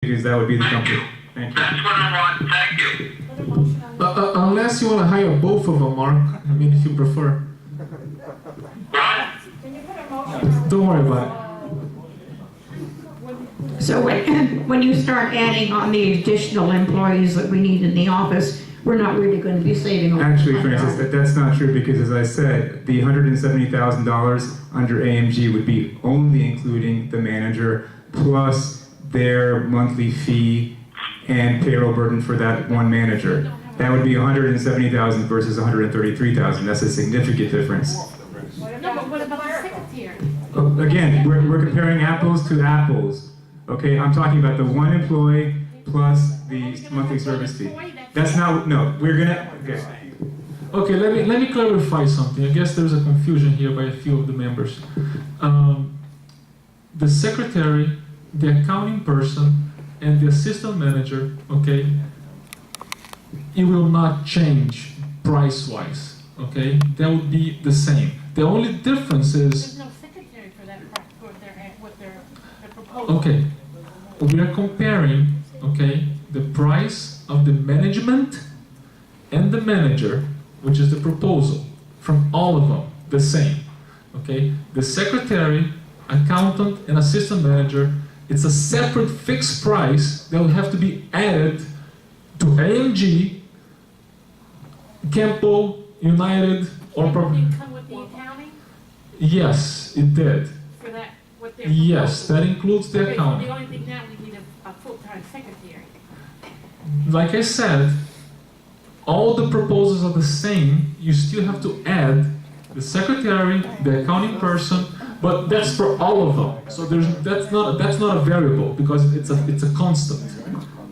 because that would be the company. Thank you. That's what I want, thank you. Unless you want to hire both of them, Mark. I mean, if you prefer. What? Don't worry about it. So when you start adding on the additional employees that we need in the office, we're not really going to be saving. Actually, Francis, that's not true because, as I said, the $170,000 under AMG would be only including the manager plus their monthly fee and payroll burden for that one manager. That would be $170,000 versus $133,000. That's a significant difference. No, but what about the secretary? Again, we're comparing apples to apples. Okay, I'm talking about the one employee plus the monthly service fee. That's not, no, we're gonna, okay. Okay, let me clarify something. I guess there's a confusion here by a few of the members. The secretary, the accounting person, and the assistant manager, okay, it will not change price-wise, okay? That would be the same. The only difference is... There's no secretary for that part, for what their proposal. Okay, we are comparing, okay, the price of the management and the manager, which is the proposal, from all of them, the same, okay? The secretary, accountant, and assistant manager, it's a separate fixed price that will have to be added to AMG, Campbell, United, or probably... Did it come with the accounting Yes, it did. for that, what their Yes, proposal? that includes the Okay, so accounting. the only thing now, we need a full-time secretary. Like I said, all the proposals are the same. You still have to add the secretary, the accounting person, but that's for all of them. So that's not a variable because it's a constant.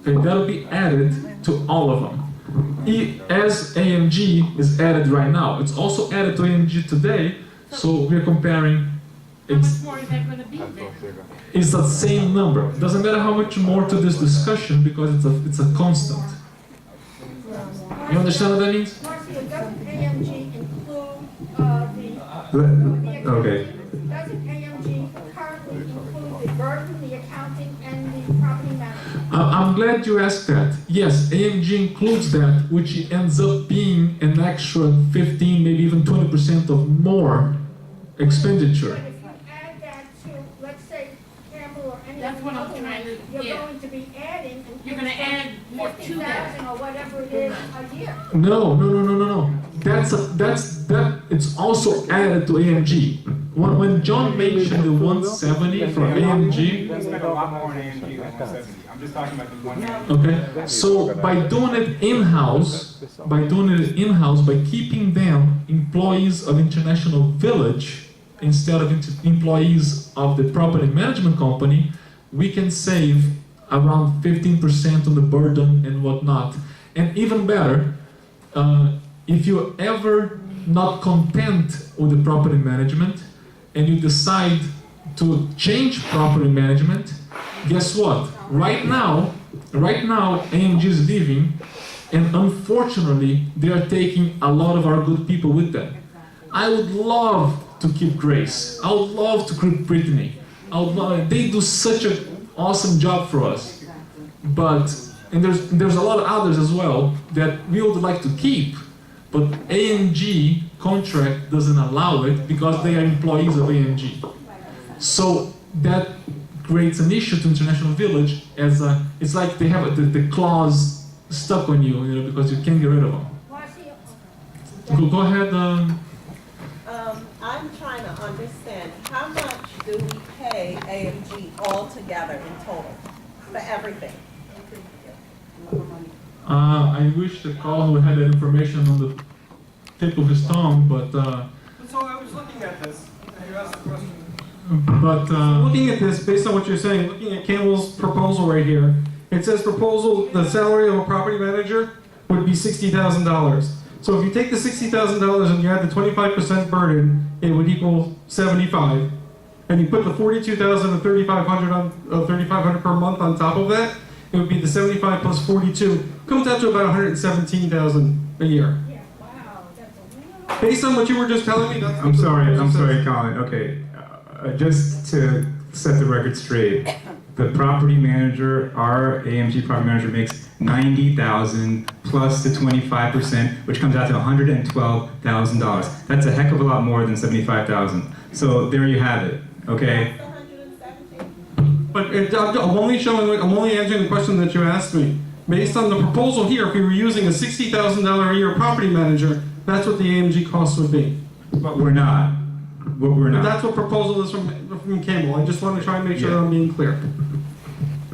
Okay, that'll be added to all of them. As AMG is added right now, it's also added to AMG today. So we're comparing. How much more is that gonna be then? It's the same number. It doesn't matter how much more to this discussion because it's a constant. You understand what that means? Marcia, doesn't AMG include Okay. doesn't AMG currently include the burden, the accounting, and the property management? I'm glad you asked that. Yes, AMG includes that, which ends up being an extra 15, maybe even 20% of more expenditure. But if you add that to, let's say, Campbell or any That's of what the I'm other trying ones, to- you're yeah. going to be adding. and You're gonna add more to that. 50,000 or whatever it is a year. No. It's also added to AMG. When John mentioned the 170 for AMG, We spend a lot more on AMG than 170. I'm just talking about the one. okay, so by doing it in-house, by keeping them employees of International Village instead of employees of the property management company, we can save around 15% on the burden and whatnot. And even better, if you're ever not content with the property management and you decide to change property management, guess what? Right now, AMG is leaving, and unfortunately, they are taking a lot of our good people with them. I would love to keep Grace. I would love to keep Brittany. They do such an awesome job for us. But, and there's a lot of others as well that we would like to keep, but AMG contract doesn't allow it because they are employees of AMG. So that creates an issue to International Village as it's like they have the clause stuck on you, because you can't get rid of them. Marcia, Go ahead. I'm trying to understand, how much do we pay AMG altogether in total for everything? I wish the caller had that information on the tip of his tongue, but So I was looking at this, and you asked the question. Looking at this, based on what you're saying, looking at Campbell's proposal right here, it says the salary of a property manager would be $60,000. So if you take the $60,000 and you add the 25% burden, it would equal 75. And you put the $42,000 and $3,500 per month on top of that, it would be the 75 plus 42. Comes out to about $117,000 a year. yeah, wow, that's a Based on what you were just telling me, that's I'm sorry, Colin. Okay, just to set the record straight, the property manager, our AMG property manager makes 90,000 plus the 25%, which comes out to $112,000. That's a heck of a lot more than 75,000. So there you have it, okay? But I'm only answering the question that you asked me. Based on the proposal here, if we were using a $60,000 a year property manager, that's what the AMG cost would be. But we're not. We're But not. that's what proposal is from Campbell. I just want to try and make sure that I'm being clear.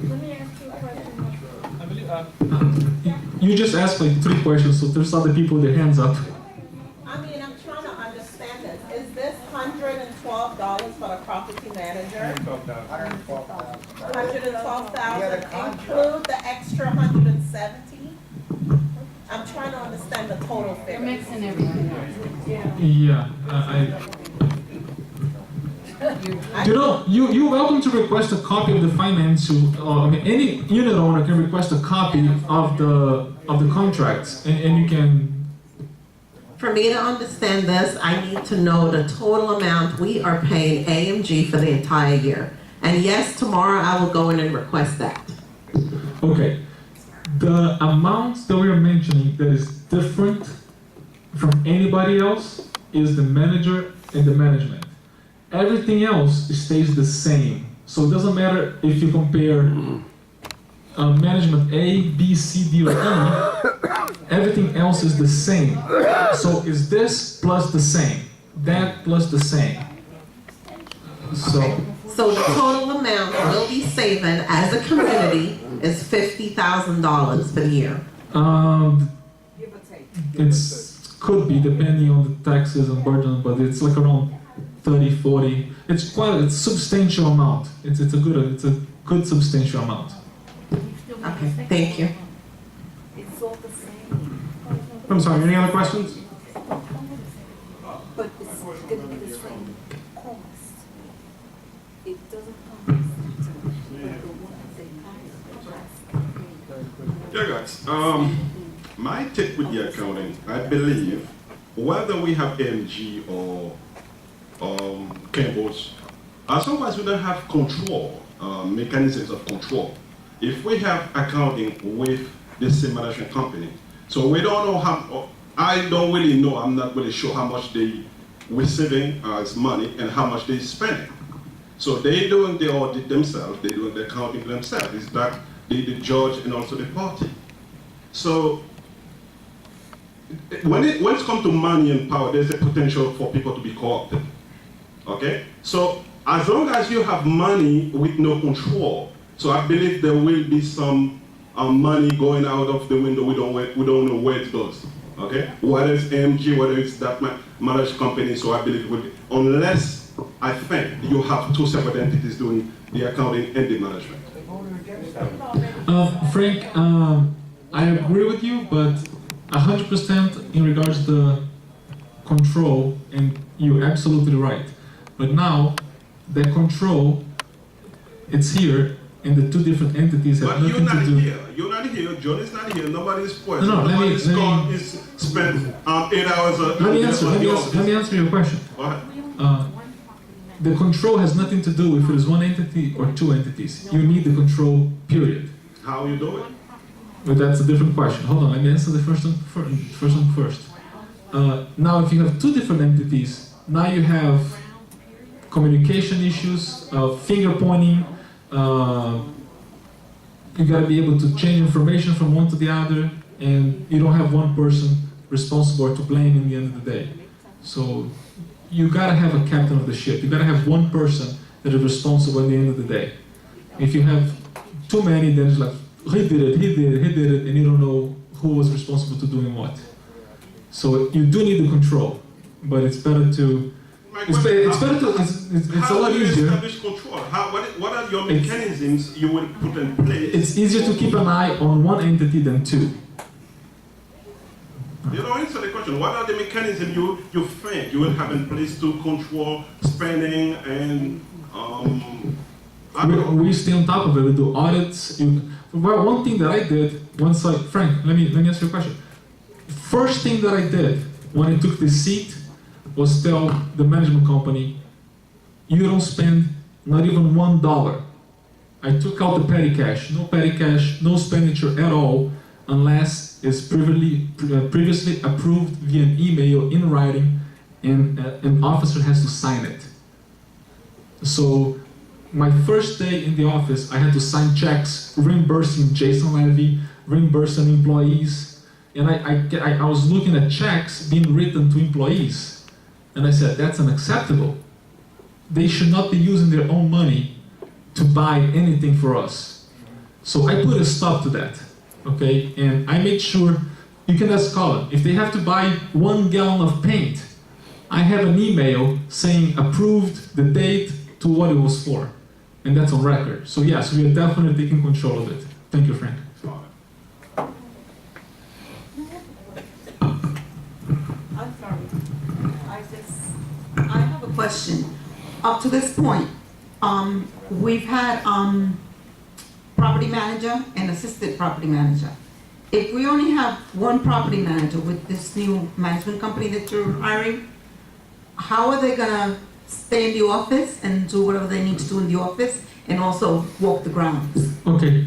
Let me ask you a question. I believe, You just asked like 3 questions, so there's other people with their hands up. I mean, I'm trying to understand this. Is this $112 for the property manager? $112,000 include the extra $170? I'm trying to understand the total They're figure. mixing everything up. Yeah, you're welcome to request a copy of the financial. Any unit owner can request a copy of the contracts, and you can. For me to understand this, I need to know the total amount we are paying AMG for the entire year. And yes, tomorrow I will go in and request that. Okay, the amount that we are mentioning that is different from anybody else is the manager and the management. Everything else stays the same. So it doesn't matter if you compare management A, B, C, D, or E, everything else is the same. So is this plus the same, that plus the same. So the total amount we'll be saving as a community is $50,000 for the year. It's could be depending on the taxes and burden, but it's like around 30, 40. It's a substantial amount. It's a good substantial amount. Okay, thank you. It's all the same, I'm sorry, any other questions? but it's gonna be the same cost. It doesn't come Yeah, guys. My take with the accounting, I believe, whether we have AMG or Campbell's, as long as we don't have control, mechanisms of control, if we have accounting with the same management company, so we don't know how, I don't really know, I'm not really sure how much they receiving as money and how much they spending. So they doing the audit themselves, they doing the accounting themselves. It's that the judge and also the party. So when it comes to money and power, there's a potential for people to be co-opted. Okay? So as long as you have money with no control, so I believe there will be some money going out of the window. We don't know where it goes. Okay? Whether it's AMG, whether it's that managed company, so I believe it would, unless I think you have 2 separate entities doing the accounting and the management. Frank, I agree with you, but 100% in regards to the control, and you're absolutely right. But now, the control, it's here, and the 2 different entities have But nothing to do. You're not here. John is not here. Nobody's present. No, let me spent 8 hours. Let me answer your question. Go ahead. The control has nothing to do if it is 1 entity or 2 entities. You need the control, period. How you do it? But that's a different question. Hold on, let me answer the first one first. Now, if you have 2 different entities, now you have communication issues, finger pointing. You gotta be able to change information from one to the other, and you don't have one person responsible or to blame in the end of the day. So you gotta have a captain of the ship. You gotta have one person that is responsible at the end of the day. If you have too many, then it's like, he did it, and you don't know who was responsible to doing what. So you do need the control, but it's better to. It's a lot easier. How do you establish control? What are your mechanisms you will put in place? It's easier to keep an eye on 1 entity than 2. You don't answer the question. What are the mechanisms you think you will have in place to control spending and we stay on top of it. We do audits. Well, one thing that I did once, Frank, let me ask you a question. First thing that I did when I took this seat was tell the management company, you don't spend not even $1 I took out the petty cash. No petty cash, no expenditure at all, unless it's previously approved via an email in writing, and an officer has to sign it. So my first day in the office, I had to sign checks reimbursing Jason Levy, reimbursing employees, and I was looking at checks being written to employees, and I said, that's unacceptable. They should not be using their own money to buy anything for us. So I put a stop to that, okay? And I made sure, you can ask Colin, if they have to buy 1 gallon of paint, I have an email saying approved, the date, to what it was for. And that's on record. So yes, we are definitely taking control of it. Thank you, Frank. I'm sorry. I have a question. Up to this point, we've had property manager and assistant property manager. If we only have one property manager with this new management company that you're hiring, how are they gonna stay in the office and do whatever they need to do in the office and also walk the grounds? Okay,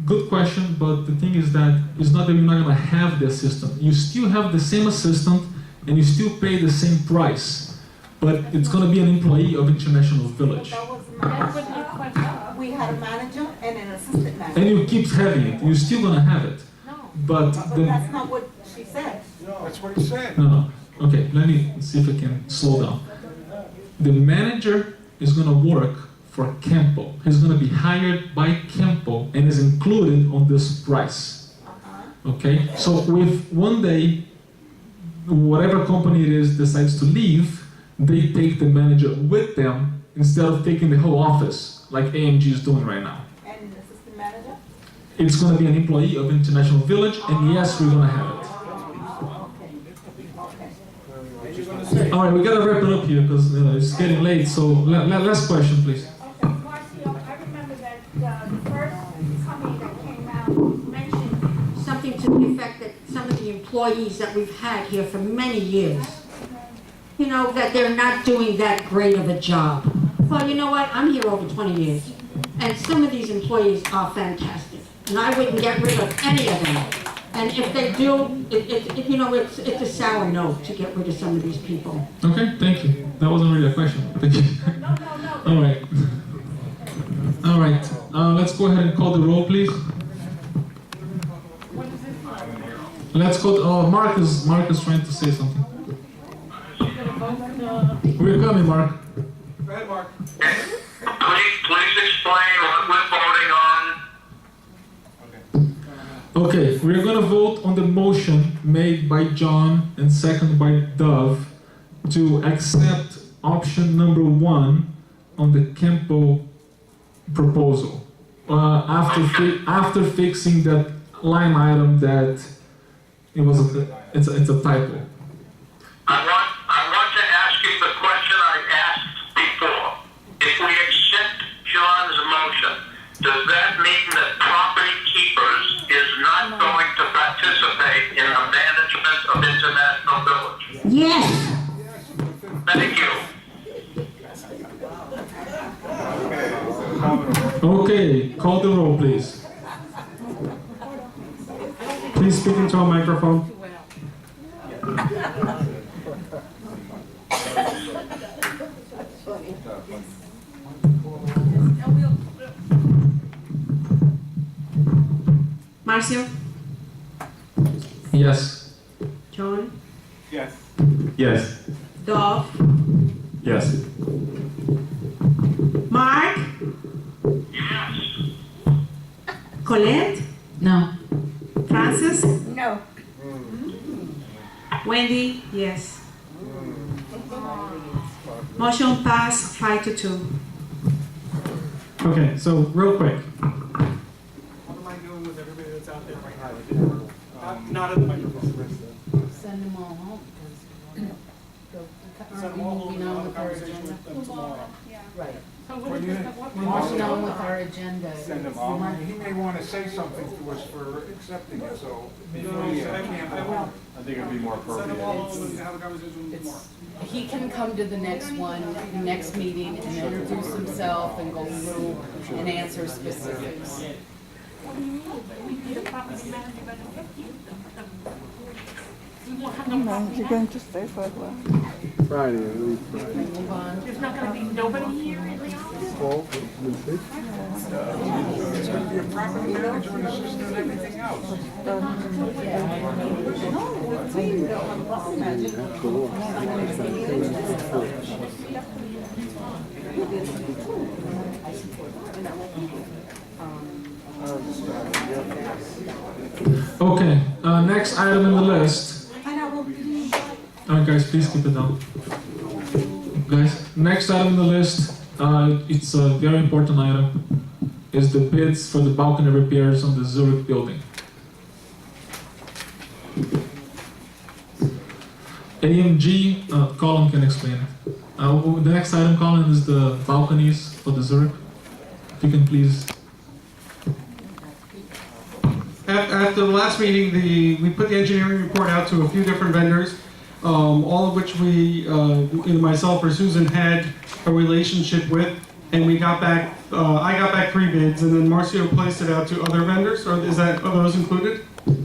good question, but the thing is that it's not that you're not gonna have the assistant. You still have the same assistant and you still pay the same price, but it's gonna be an employee of International Village. That was we had a manager and an assistant manager. And you keep having it, you're still gonna have it. But That's not what she said. That's what he said. No. Okay, let me see if I can slow down. The manager is gonna work for Campo. He's gonna be hired by Campo and is included on this price. Okay, so if one day, whatever company it is decides to leave, they take the manager with them instead of taking the whole office, like AMG is doing right now. And the assistant manager? It's gonna be an employee of International Village, and yes, we're gonna have it. All right, we gotta wrap it up here because it's getting late. So last question, please. Okay, Marcio, I remember that the first company that came out mentioned something to the effect that some of the employees that we've had here for many years, you know, that they're not doing that great of a job. Well, you know what? I'm here over 20 years, and some of these employees are fantastic, and I wouldn't get rid of any of them. And if they do, you know, it's a sour note to get rid of some of these people. Okay, thank you. That wasn't really a question. Thank you. All right. All right. Let's go ahead and call the roll, please. Let's go. Mark is trying to say something. We're coming, Mark. Go ahead, Mark. Please explain what we're voting on. Okay, we're gonna vote on the motion made by John and seconded by Dove to accept option number 1 on the Campo proposal. After fixing that line item that it's a typo. I want to ask you the question I asked before. If we accept John's motion, does that mean that Property Keepers is not going to participate in the management of International Village? Yes. Thank you. Okay, call the roll, please. Please speak into a microphone. Marcio? Yes. John? Yes. Yes. Dov? Yes. Mark? Yes. Colette? No. Francis? No. Wendy? Yes. Motion pass 5-2. Okay, so real quick. What am I doing with everybody that's out there right now? Not at the microphone. Send them all home because Send them all over, we'll have a conversation with them tomorrow. Right. So what Well, is you- it, what we Mark, want? you know, with our agenda? Send them all. He may want to say something to us for accepting it, so. I can't, I won't. I think it'd be more Send them all appropriate. over and have a conversation with them tomorrow. He can come to the next one, the next meeting, and introduce himself and go through and answer specifics. What do you mean? We need a property manager by the 15th. We won't have no property You're manager. going to stay for a while. Friday, at least Friday. Move on. There's not gonna be nobody here in the office? Well, we'll see. It's going to be a property manager and assistant and everything else. Okay, next item in the list. Guys, please keep it down. Guys, next item on the list, it's a very important item, is the bids for the balcony repairs on the Zurich building. AMG, Colin can explain it. The next item, Colin, is the balconies for the Zurich. If you can please. After the last meeting, we put the engineering report out to a few different vendors, all of which we, either myself or Susan, had a relationship with, and we got back, I got back 3 bids, and then Marcio placed it out to other vendors, or are those included?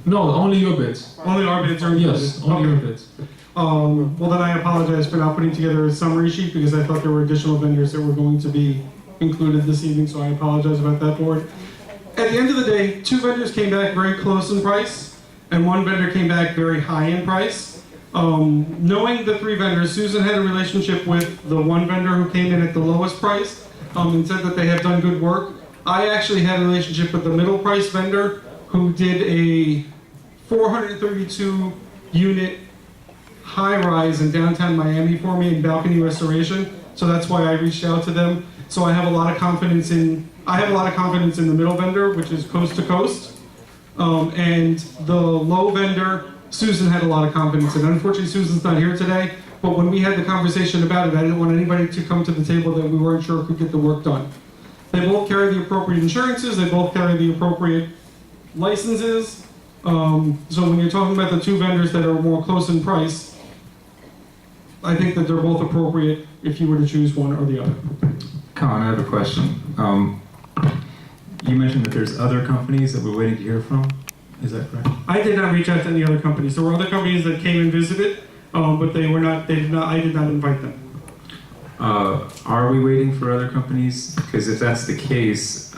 No, only your bids. Only our bids are included? Yes, only your bids. Well, then I apologize for not putting together a summary sheet, because I thought there were additional vendors that were going to be included this evening, so I apologize about that, board. At the end of the day, 2 vendors came back very close in price, and 1 vendor came back very high in price. Knowing the 3 vendors, Susan had a relationship with the 1 vendor who came in at the lowest price, and said that they have done good work. I actually had a relationship with the middle price vendor who did a 432 unit high-rise in downtown Miami for me in balcony restoration, so that's why I reached out to them. So I have a lot of confidence in the middle vendor, which is coast to coast, and the low vendor, Susan had a lot of confidence in. Unfortunately, Susan's not here today, but when we had the conversation about it, I didn't want anybody to come to the table that we weren't sure could get the work done. They both carry the appropriate insurances, they both carry the appropriate licenses, so when you're talking about the 2 vendors that are more close in price, I think that they're both appropriate if you were to choose one or the other. Colin, I have a question. You mentioned that there's other companies that we're waiting to hear from. Is that correct? I did not reach out to any other companies. There were other companies that came and visited, but I did not invite them. Are we waiting for other companies? Because if that's the case,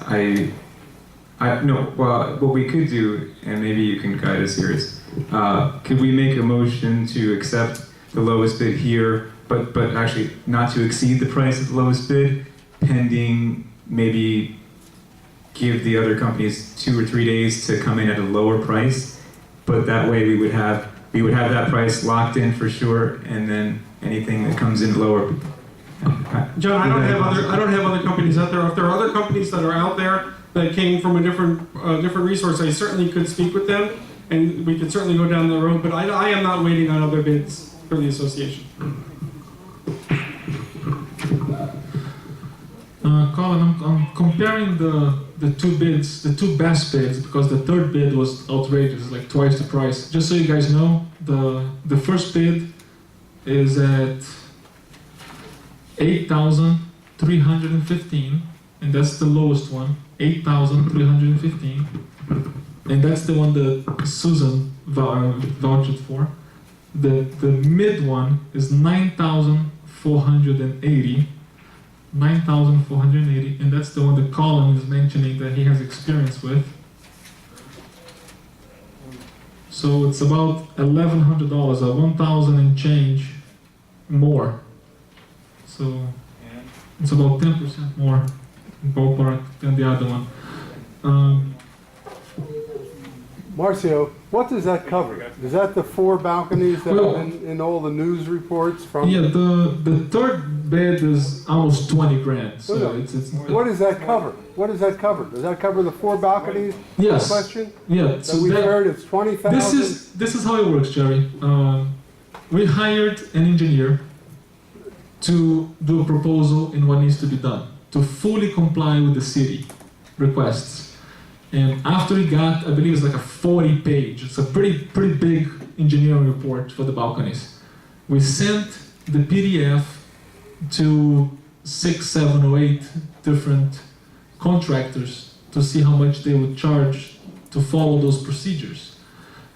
what we could do, and maybe you can guide us here, is could we make a motion to accept the lowest bid here, but actually not to exceed the price of the lowest bid, pending maybe give the other companies 2 or 3 days to come in at a lower price, but that way we would have that price locked in for sure, and then anything that comes in lower. John, I don't have other companies out there. If there are other companies that are out there that came from a different resource, I certainly could speak with them, and we could certainly go down the road. But I am not waiting on other bids for the association. Colin, I'm comparing the 2 bids, the 2 best bids, because the 3rd bid was outrageous, like twice the price. Just so you guys know, the first bid is at $8,315, and that's the lowest one, $8,315, and that's the one that Susan vouched for. The mid one is $9,480, and that's the one that Colin is mentioning that he has experience with. So it's about $1,100, $1,000 and change more. So it's about 10% more ballpark than the other one. Marcio, what does that cover? Is that the 4 balconies that Well, are in all the news reports from? Yeah, the 3rd bid is almost 20 grand. So No. it's What does that cover? What does that cover? Does that cover the 4 balconies? Yes. Question? Yeah. That So we heard it's 20,000. this is how it works, Jerry. We hired an engineer to do a proposal in what needs to be done, to fully comply with the city requests. And after we got, I believe it's like a 40-page, it's a pretty big engineering report for the balconies. We sent the PDF to 6, 7, or 8 different contractors to see how much they would charge to follow those procedures.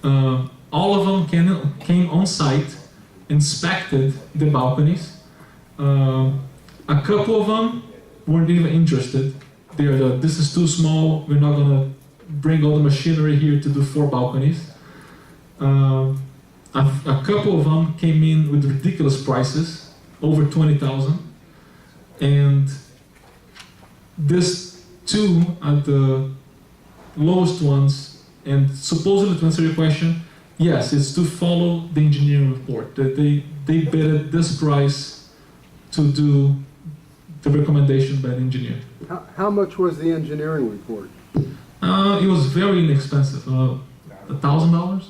All of them came on site, inspected the balconies. A couple of them weren't even interested. This is too small, we're not gonna bring all the machinery here to do 4 balconies. A couple of them came in with ridiculous prices, over 20,000. And these 2 are the lowest ones, and supposedly to answer your question, yes, it's to follow the engineering report. They bid this price to do the recommendation by the engineer. How much was the engineering report? It was very inexpensive, $1,000.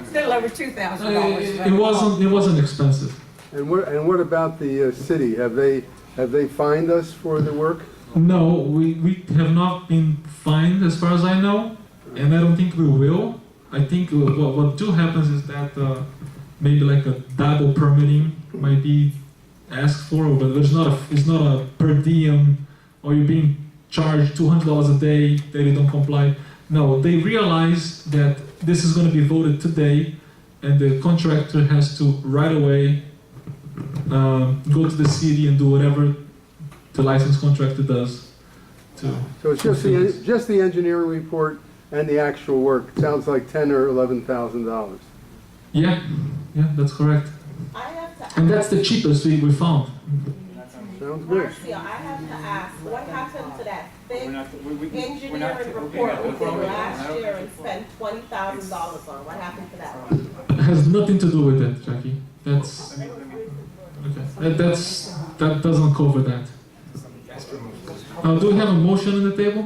Still over $2,000. It wasn't expensive. And what about the city? Have they fined us for the work? No, we have not been fined as far as I know, and I don't think we will. I think what do happens is that maybe like a double permitting might be asked for, but it's not a per diem, or you're being charged $200 a day that you don't comply. No, they realize that this is going to be voted today, and the contractor has to right away go to the city and do whatever the licensed contractor does. So it's just the engineering report and the actual work. It sounds like $10,000 or $11,000. Yeah, that's correct. And that's the cheapest we found. Sounds good. Marcia, I have to ask, what happened to that big engineering report we did last year and spent $20,000 on? What happened to that one? It has nothing to do with it, Jackie. That's okay. That doesn't cover that. Do we have a motion on the table?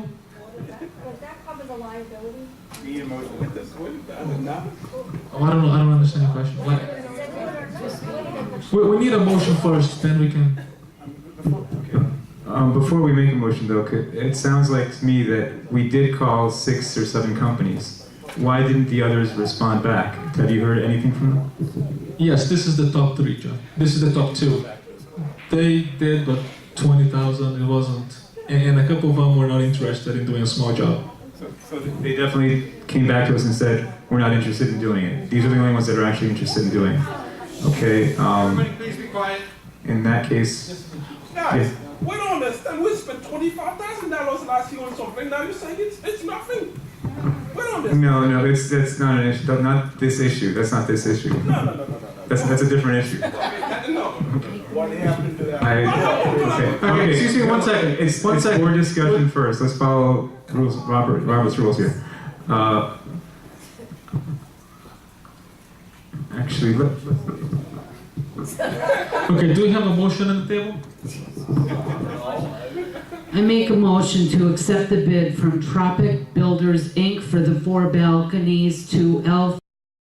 Does that cover the liability? Oh, I don't understand the question. We need a motion first, then we can. Before we make a motion though, it sounds like to me that we did call 6 or 7 companies. Why didn't the others respond back? Have you heard anything from them? Yes, this is the top 3, John. This is the top 2. They did, but 20,000, it wasn't. And a couple of them were not interested in doing a small job. So they definitely came back to us and said, we're not interested in doing it. These are the only ones that are actually interested in doing it. Okay, Everybody please be quiet. in that case, Guys, we don't understand. We spent $25,000 last year on something. Now you're saying it's nothing. We don't understand. no, that's not an issue. Not this issue. That's not this issue. No. That's a different issue. No. What happened to that? Okay, excuse me, one second. It's more discussion first. Let's follow rules, Robert's rules here. Actually, Okay, do we have a motion on the table? I make a motion to accept the bid from Tropic Builders, Inc. for the 4 balconies to L